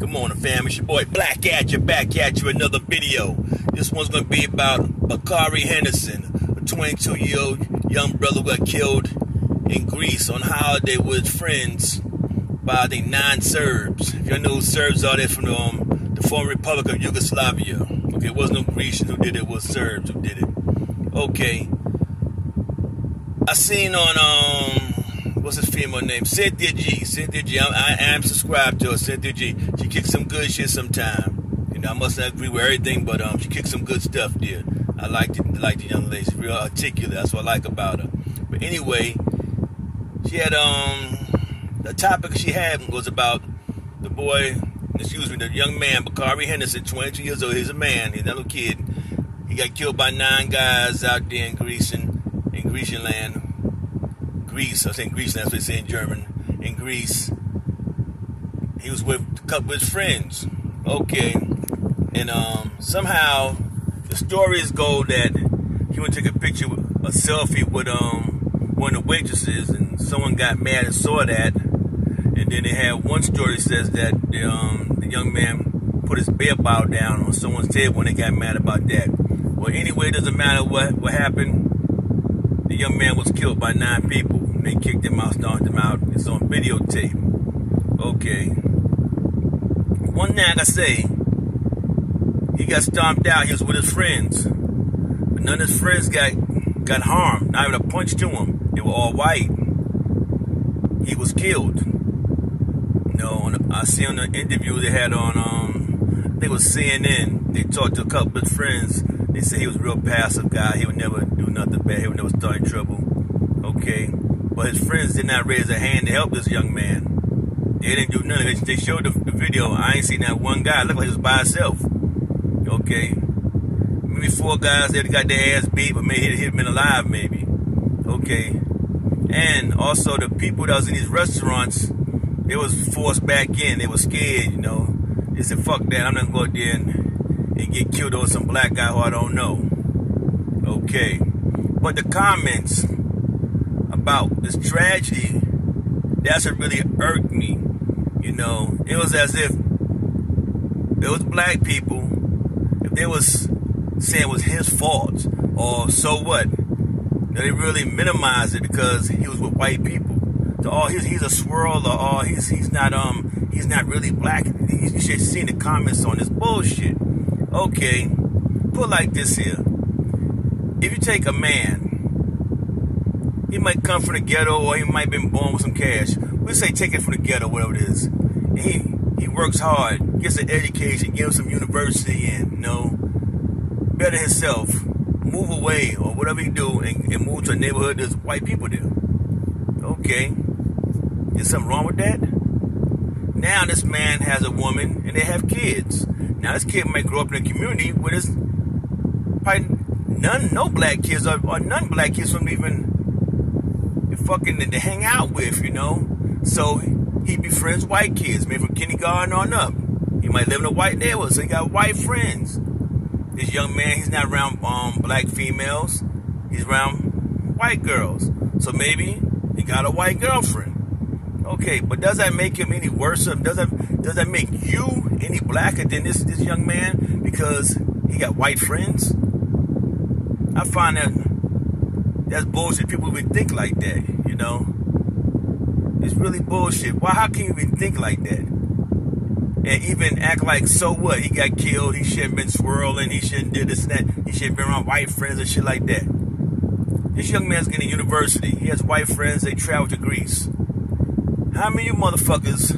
Good morning, fam. It's your boy Black at you, back at you, another video. This one's going to be about Bakari Henderson, a 22-year-old young brother who got killed in Greece on holiday with friends by, I think, 9 Serbs. If you know who Serbs are, they're from the former Republic of Yugoslavia. Okay, it wasn't no Grecians who did it, it was Serbs who did it. Okay. I seen on, what's his female name? Cynthia G. I am subscribed to her, Cynthia G. She kicks some good shit sometime. You know, I must not agree with everything, but she kicks some good stuff there. I like the young lady. She's real articulate. That's what I like about her. But anyway, she had the topic she had was about the young man, Bakari Henderson, 22 years old. He's a man. He's not a kid. He got killed by 9 guys out there in Grecian land. Greece, I think Greece, that's what they say in German. In Greece, he was with a couple of his friends. Okay, and somehow the stories go that he went to take a picture, a selfie with one of the waitresses, and someone got mad and saw that. And then they had one story that says that the young man put his beer bottle down on someone's table when they got mad about that. Well, anyway, it doesn't matter what happened. The young man was killed by 9 people. They kicked him out, stomped him out. It's on videotape. Okay. One thing I can say, he got stomped out. He was with his friends. But none of his friends got harmed. Not even a punch to him. They were all white. He was killed. You know, I see on the interview they had on, I think it was CNN. They talked to a couple of his friends. They said he was a real passive guy. He would never do nothing bad. He would never start in trouble. Okay. But his friends did not raise a hand to help this young man. They didn't do nothing. They showed the video. I ain't seen that one guy. It looked like he was by himself. Okay. Maybe 4 guys that got their ass beat, but maybe he'd been alive, maybe. Okay. And also the people that was in these restaurants, they was forced back in. They were scared, you know. They said, fuck that. I'm not going to go out there and get killed over some black guy who I don't know. Okay. But the comments about this tragedy, that's what really irked me. You know, it was as if there was black people, if they was saying it was his fault, or so what, they really minimized it because he was with white people. So, he's a swirl, or he's not really black. You should have seen the comments on this bullshit. Okay, put it like this here. If you take a man, he might come from the ghetto, or he might have been born with some cash. We'll say take it from the ghetto, whatever it is. He works hard, gets an education, gives him university, and, you know, better himself, move away, or whatever he do, and move to a neighborhood there's white people there. Okay. Is something wrong with that? Now this man has a woman, and they have kids. Now this kid might grow up in a community where there's probably no black kids, or none black kids from even fucking to hang out with, you know. So he befriends white kids, maybe from kindergarten on up. He might live in a white neighborhood, so he got white friends. This young man, he's not around black females. He's around white girls. So maybe he got a white girlfriend. Okay, but does that make him any worse? Does that make you any blacker than this young man because he got white friends? I find that's bullshit. People even think like that, you know. It's really bullshit. Why? How can you even think like that? And even act like, so what? He got killed. He shouldn't have been swirling. He shouldn't did this and that. He shouldn't have been around white friends and shit like that. This young man's getting a university. He has white friends. They travel to Greece. How many of you motherfuckers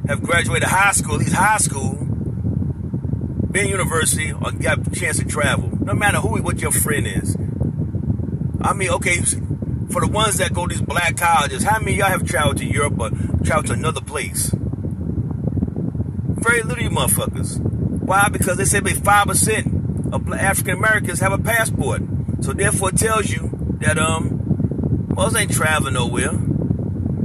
have graduated high school, at least high school, been in university, or got a chance to travel? No matter what your friend is. I mean, okay, for the ones that go to these black colleges, how many of y'all have traveled to Europe or traveled to another place? Very little of you motherfuckers. Why? Because they say maybe 5% of African Americans have a passport. So therefore it tells you that most ain't traveling nowhere.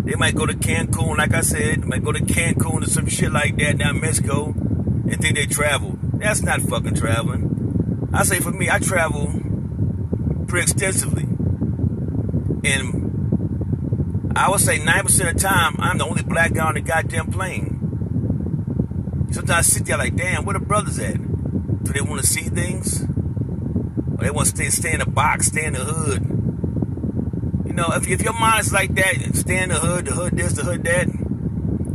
They might go to Cancun, like I said. They might go to Cancun or some shit like that down in Mexico and think they travel. That's not fucking traveling. I say for me, I travel pretty extensively. And I would say 90% of the time, I'm the only black guy on the goddamn plane. Sometimes I sit there like, damn, where the brothers at? Do they want to see things? Or they want to stay in the box, stay in the hood? You know, if your mind is like that, stay in the hood this, the hood that,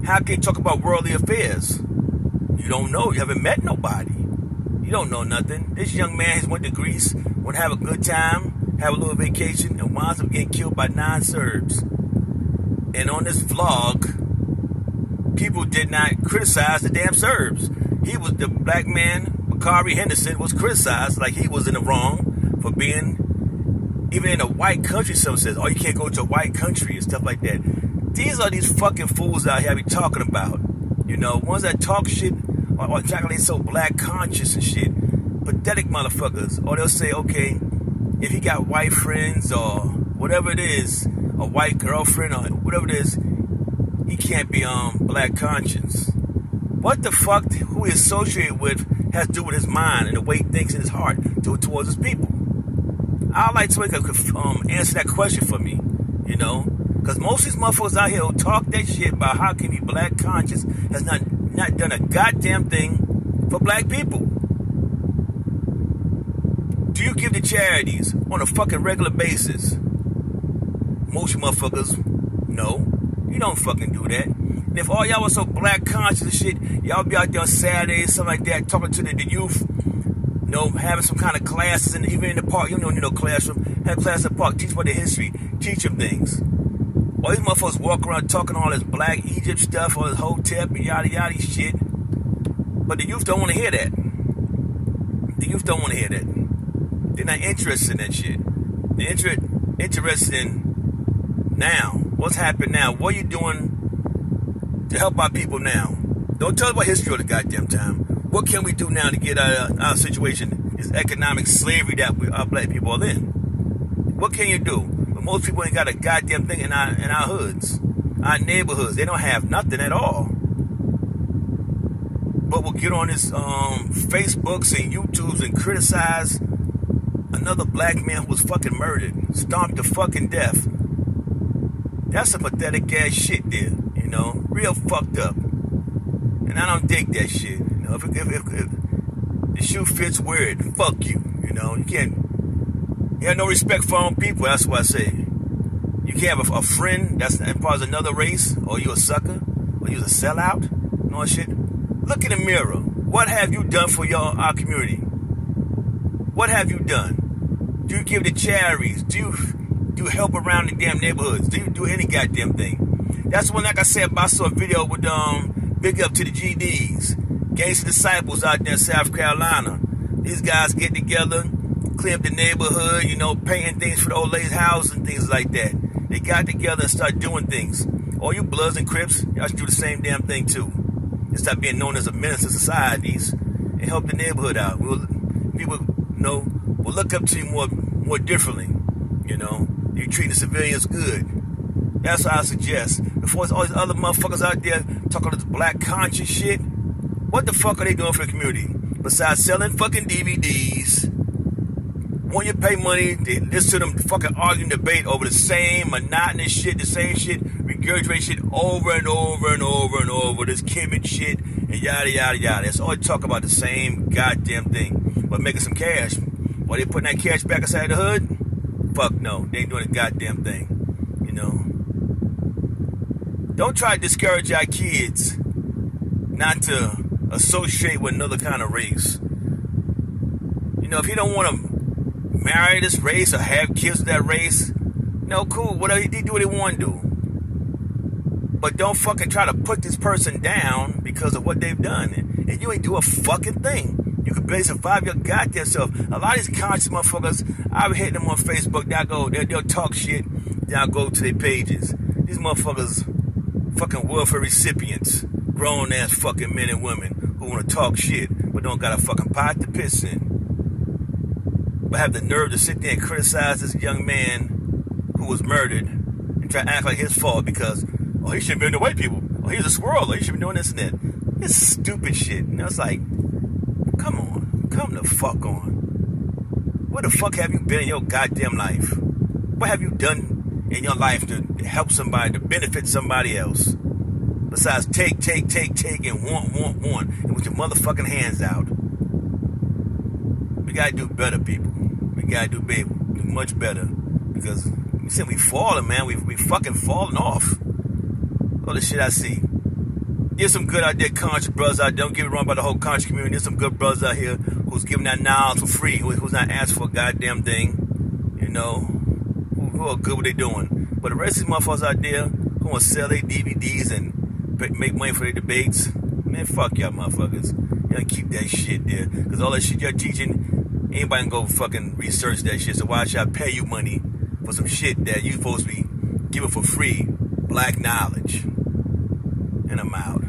how can you talk about worldly affairs? You don't know. You haven't met nobody. You don't know nothing. This young man has went to Greece, went to have a good time, have a little vacation, and winds up getting killed by 9 Serbs. And on this vlog, people did not criticize the damn Serbs. He was the black man, Bakari Henderson, was criticized like he was in the wrong for being, even in a white country, someone says, oh, you can't go to a white country and stuff like that. These are these fucking fools out here I be talking about. You know, ones that talk shit, or they so black conscious and shit. Pathetic motherfuckers. Or they'll say, okay, if he got white friends or whatever it is, a white girlfriend or whatever it is, he can't be black conscious. What the fuck who he associated with has to do with his mind and the way he thinks in his heart towards his people? I'd like somebody could answer that question for me, you know? Because most of these motherfuckers out here who talk that shit about how can he be black conscious has not done a goddamn thing for black people. Do you give to charities on a fucking regular basis? Most motherfuckers, no. You don't fucking do that. And if all y'all was so black conscious and shit, y'all be out there on Saturdays, something like that, talking to the youth, you know, having some kind of classes, and even in the park, you don't need no classroom, have class in the park, teach about their history, teach them things. All these motherfuckers walk around talking all this black Egypt stuff, all this hotep and yada yada shit. But the youth don't want to hear that. The youth don't want to hear that. They're not interested in that shit. They're interested in now. What's happened now? What are you doing to help our people now? Don't tell us about history all the goddamn time. What can we do now to get out of our situation, this economic slavery that our black people are in? What can you do? But most people ain't got a goddamn thing in our hoods, our neighborhoods. They don't have nothing at all. But we'll get on this Facebooks and YouTubes and criticize another black man who was fucking murdered, stomped to fucking death. That's some pathetic ass shit there, you know, real fucked up. And I don't dig that shit. You know, if the shoe fits, wear it. Fuck you. You know, you have no respect for your own people. That's what I say. You can't have a friend that's part of another race, or you a sucker, or you a sellout, and all that shit. Look in the mirror. What have you done for our community? What have you done? Do you give to charities? Do you help around the damn neighborhoods? Do you do any goddamn thing? That's when, like I said, I saw a video with big up to the GDs, Gangster Disciples out there in South Carolina. These guys get together, clean up the neighborhood, you know, painting things for the old ladies' houses and things like that. They got together and started doing things. All you Bloods and Crips, y'all should do the same damn thing too. And start being known as a menace to societies and help the neighborhood out. People, you know, will look up to you more differently. You know, you treat the civilians good. That's what I suggest. Before all these other motherfuckers out there talking this black conscious shit, what the fuck are they doing for the community? Besides selling fucking DVDs. When you pay money, they listen to them fucking argue and debate over the same monotonous shit, the same shit, regurgitate shit over and over and over and over, this Kemet shit, and yada, yada, yada. That's all they talk about, the same goddamn thing. But making some cash. While they putting that cash back inside the hood? Fuck no, they ain't doing a goddamn thing, you know. Don't try to discourage our kids not to associate with another kind of race. You know, if you don't want to marry this race or have kids with that race, no, cool, whatever, they do what they want to do. But don't fucking try to put this person down because of what they've done. And you ain't do a fucking thing. You can barely survive your goddamn self. A lot of these conscious motherfuckers, I've hit them on Facebook, they'll talk shit, then I'll go to their pages. These motherfuckers, fucking welfare recipients, grown ass fucking men and women who want to talk shit, but don't got a fucking pot to piss in. But have the nerve to sit there and criticize this young man who was murdered and try to act like his fault because, oh, he shouldn't be in the white people. Oh, he's a squirrel. Or he should be doing this and that. It's stupid shit. You know, it's like, come on. Come the fuck on. Where the fuck have you been in your goddamn life? What have you done in your life to help somebody, to benefit somebody else? besides take, and want, and with your motherfucking hands out. We gotta do better, people. We gotta do much better. Because we falling, man. We fucking falling off. All the shit I see. There's some good out there, conscious brothers out there. Don't get it wrong about the whole conscious community. There's some good brothers out here who's giving that knowledge for free, who's not asking for a goddamn thing. You know, who are good what they doing. But the rest of these motherfuckers out there who want to sell their DVDs and make money for their debates, man, fuck y'all motherfuckers. You gotta keep that shit there. Because all that shit you're teaching, anybody can go fucking research that shit. So why should I pay you money for some shit that you supposed to be giving for free? Black knowledge. And I'm out.